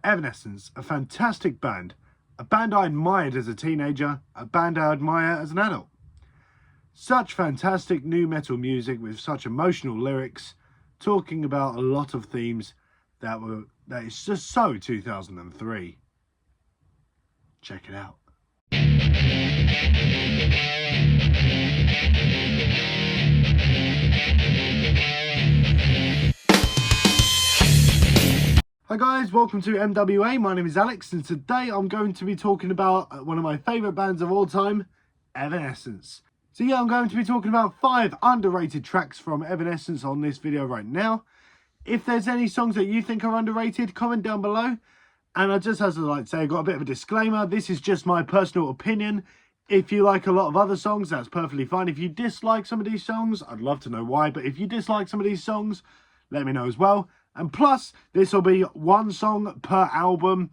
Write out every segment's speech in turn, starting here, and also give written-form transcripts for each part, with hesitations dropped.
Evanescence, a fantastic band. A band I admired as a teenager, a band I admire as an adult. Such fantastic new metal music with such emotional lyrics, talking about a lot of themes that is just so 2003. Check it out. Hi guys, welcome to MWA. My name is Alex, and today I'm going to be talking about one of my favourite bands of all time, Evanescence. So yeah, I'm going to be talking about 5 underrated tracks from Evanescence on this video right now. If there's any songs that you think are underrated, comment down below. And I just have to like say, I got a bit of a disclaimer. This is just my personal opinion. If you like a lot of other songs, that's perfectly fine. If you dislike some of these songs, I'd love to know why. But if you dislike some of these songs, let me know as well. And plus, this will be one song per album,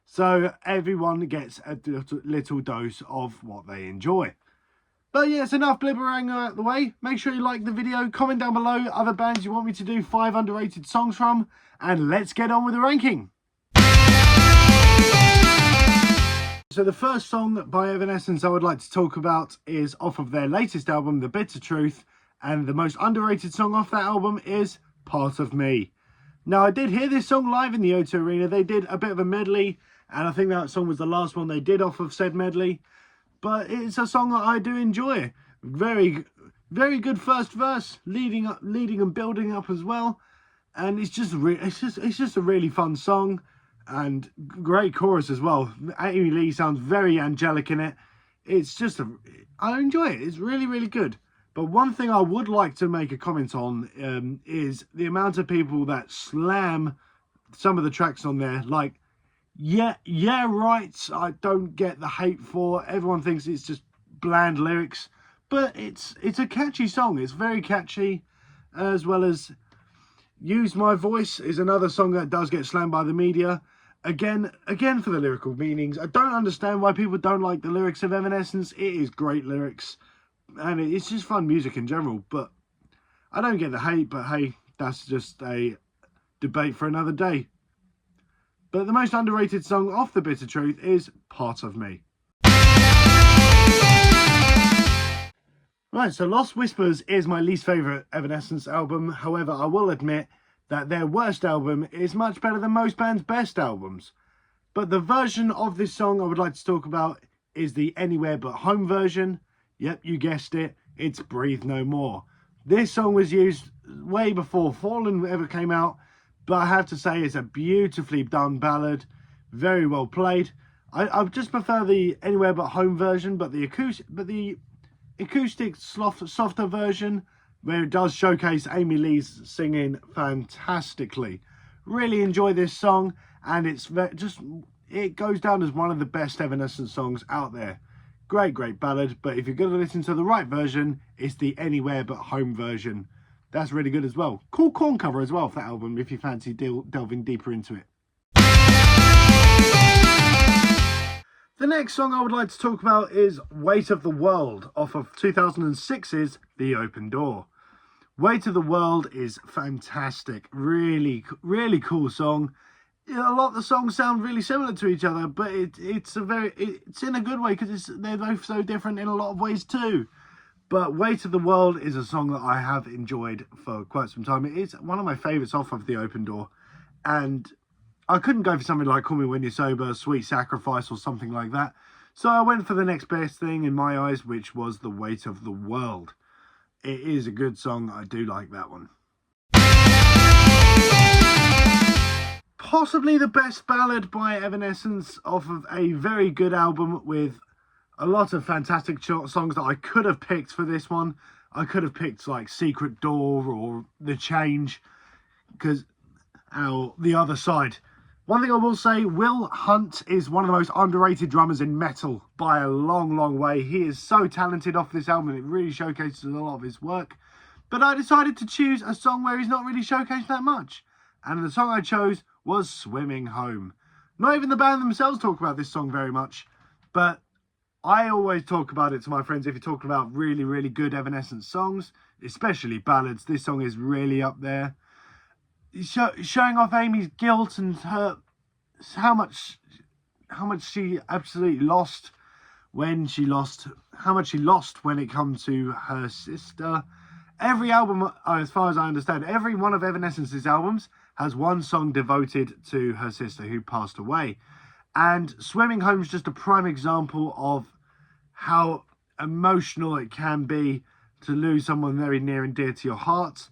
so everyone gets a little dose of what they enjoy. But yeah, it's enough blibbering out the way. Make sure you like the video, comment down below other bands you want me to do 5 underrated songs from, and let's get on with the ranking. So the first song by Evanescence I would like to talk about is off of their latest album, The Bitter Truth, and the most underrated song off that album is Part of Me. Now, I did hear this song live in the O2 Arena. They did a bit of a medley, and I think that song was the last one they did off of said medley. But it's a song that I do enjoy. Very, very good first verse, leading and building up as well. And it's just a really fun song, and great chorus as well. Amy Lee sounds very angelic in it. It's just I enjoy it. It's really, really good. But one thing I would like to make a comment on is the amount of people that slam some of the tracks on there. Like, yeah, right, I don't get the hate for. Everyone thinks it's just bland lyrics. But it's a catchy song. It's very catchy. As well as Use My Voice is another song that does get slammed by the media. Again for the lyrical meanings. I don't understand why people don't like the lyrics of Evanescence. It is great lyrics. And it's just fun music in general, but I don't get the hate, but hey, that's just a debate for another day. But the most underrated song off The Bitter Truth is Part of Me. Right, so Lost Whispers is my least favourite Evanescence album. However, I will admit that their worst album is much better than most bands' best albums. But the version of this song I would like to talk about is the Anywhere But Home version. Yep, you guessed it, it's Breathe No More. This song was used way before Fallen ever came out, but I have to say it's a beautifully done ballad, very well played. I just prefer the Anywhere But Home version, but the acoustic softer version, where it does showcase Amy Lee's singing fantastically. Really enjoy this song, and it goes down as one of the best Evanescence songs out there. Great ballad, but if you're going to listen to the right version, it's the Anywhere But Home version. That's really good as well. Cool corn cover as well for that album, if you fancy delving deeper into it. The next song I would like to talk about is Weight of the World, off of 2006's The Open Door. Weight of the World is fantastic. Really cool song. A lot of the songs sound really similar to each other, but it's in a good way, because they're both so different in a lot of ways too. But Weight of the World is a song that I have enjoyed for quite some time. It is one of my favourites off of The Open Door, and I couldn't go for something like Call Me When You're Sober, Sweet Sacrifice, or something like that. So I went for the next best thing in my eyes, which was The Weight of the World. It is a good song. I do like that one. Possibly the best ballad by Evanescence off of a very good album with a lot of fantastic songs that I could have picked for this one. I could have picked like Secret Door or The Change, because The Other Side. One thing I will say, Will Hunt is one of the most underrated drummers in metal by a long way. He is so talented off this album. It really showcases a lot of his work. But I decided to choose a song where he's not really showcased that much. And the song I chose was Swimming Home. Not even the band themselves talk about this song very much, but I always talk about it to my friends if you're talking about really good Evanescence songs, especially ballads. This song is really up there. Showing off Amy's guilt and her how much she absolutely lost when she lost, how much she lost when it comes to her sister. Every album, as far as I understand, every one of Evanescence's albums has one song devoted to her sister who passed away. And Swimming Home is just a prime example of how emotional it can be to lose someone very near and dear to your heart.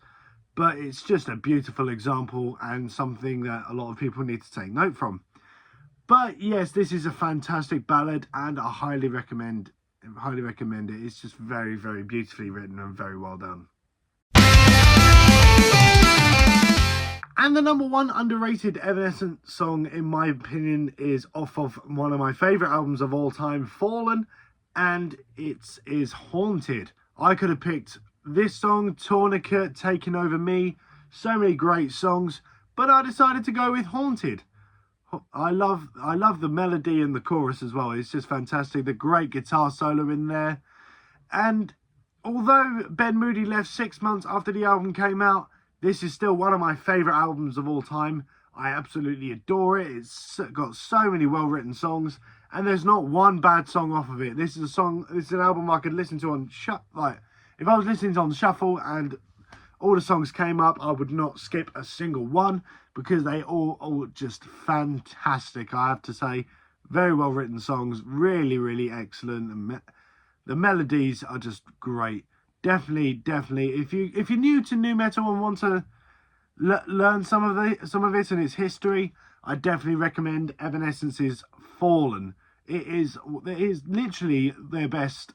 But it's just a beautiful example and something that a lot of people need to take note from. But yes, this is a fantastic ballad and I highly recommend it. It's just very, very beautifully written and very well done. And the number one underrated Evanescence song, in my opinion, is off of one of my favourite albums of all time, Fallen, and it is Haunted. I could have picked this song, Tourniquet, Taking Over Me, so many great songs, but I decided to go with Haunted. I love the melody and the chorus as well. It's just fantastic. The great guitar solo in there. And although Ben Moody left 6 months after the album came out, this is still one of my favourite albums of all time. I absolutely adore it. It's got so many well-written songs, and there's not one bad song off of it. This is an album I could listen to on if I was listening on shuffle and all the songs came up, I would not skip a single one because they all just fantastic. I have to say, very well-written songs, really, really excellent. And the melodies are just great. Definitely, if you're new to nu metal and want to learn some of it and its history, I definitely recommend Evanescence's Fallen. It is literally their best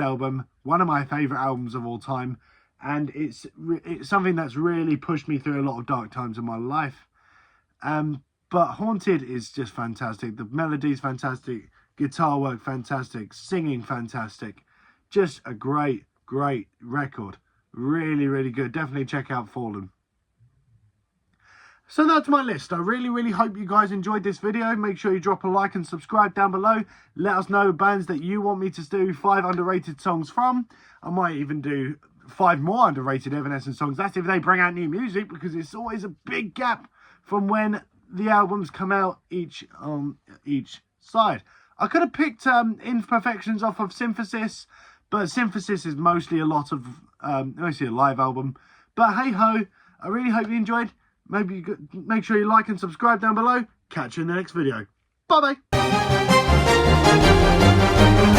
album, one of my favourite albums of all time, and it's something that's really pushed me through a lot of dark times in my life. But Haunted is just fantastic. The melody's fantastic, guitar work fantastic, singing fantastic, just a great record. Really, really good. Definitely check out Fallen. So that's my list. I really hope you guys enjoyed this video. Make sure you drop a like and subscribe down below. Let us know bands that you want me to do 5 underrated songs from. I might even do 5 more underrated Evanescence songs. That's if they bring out new music, because it's always a big gap from when the albums come out each side. I could have picked Imperfections off of Synthesis, but Synthesis is mostly a live album. But hey ho, I really hope you enjoyed. Maybe make sure you like and subscribe down below. Catch you in the next video. Bye bye.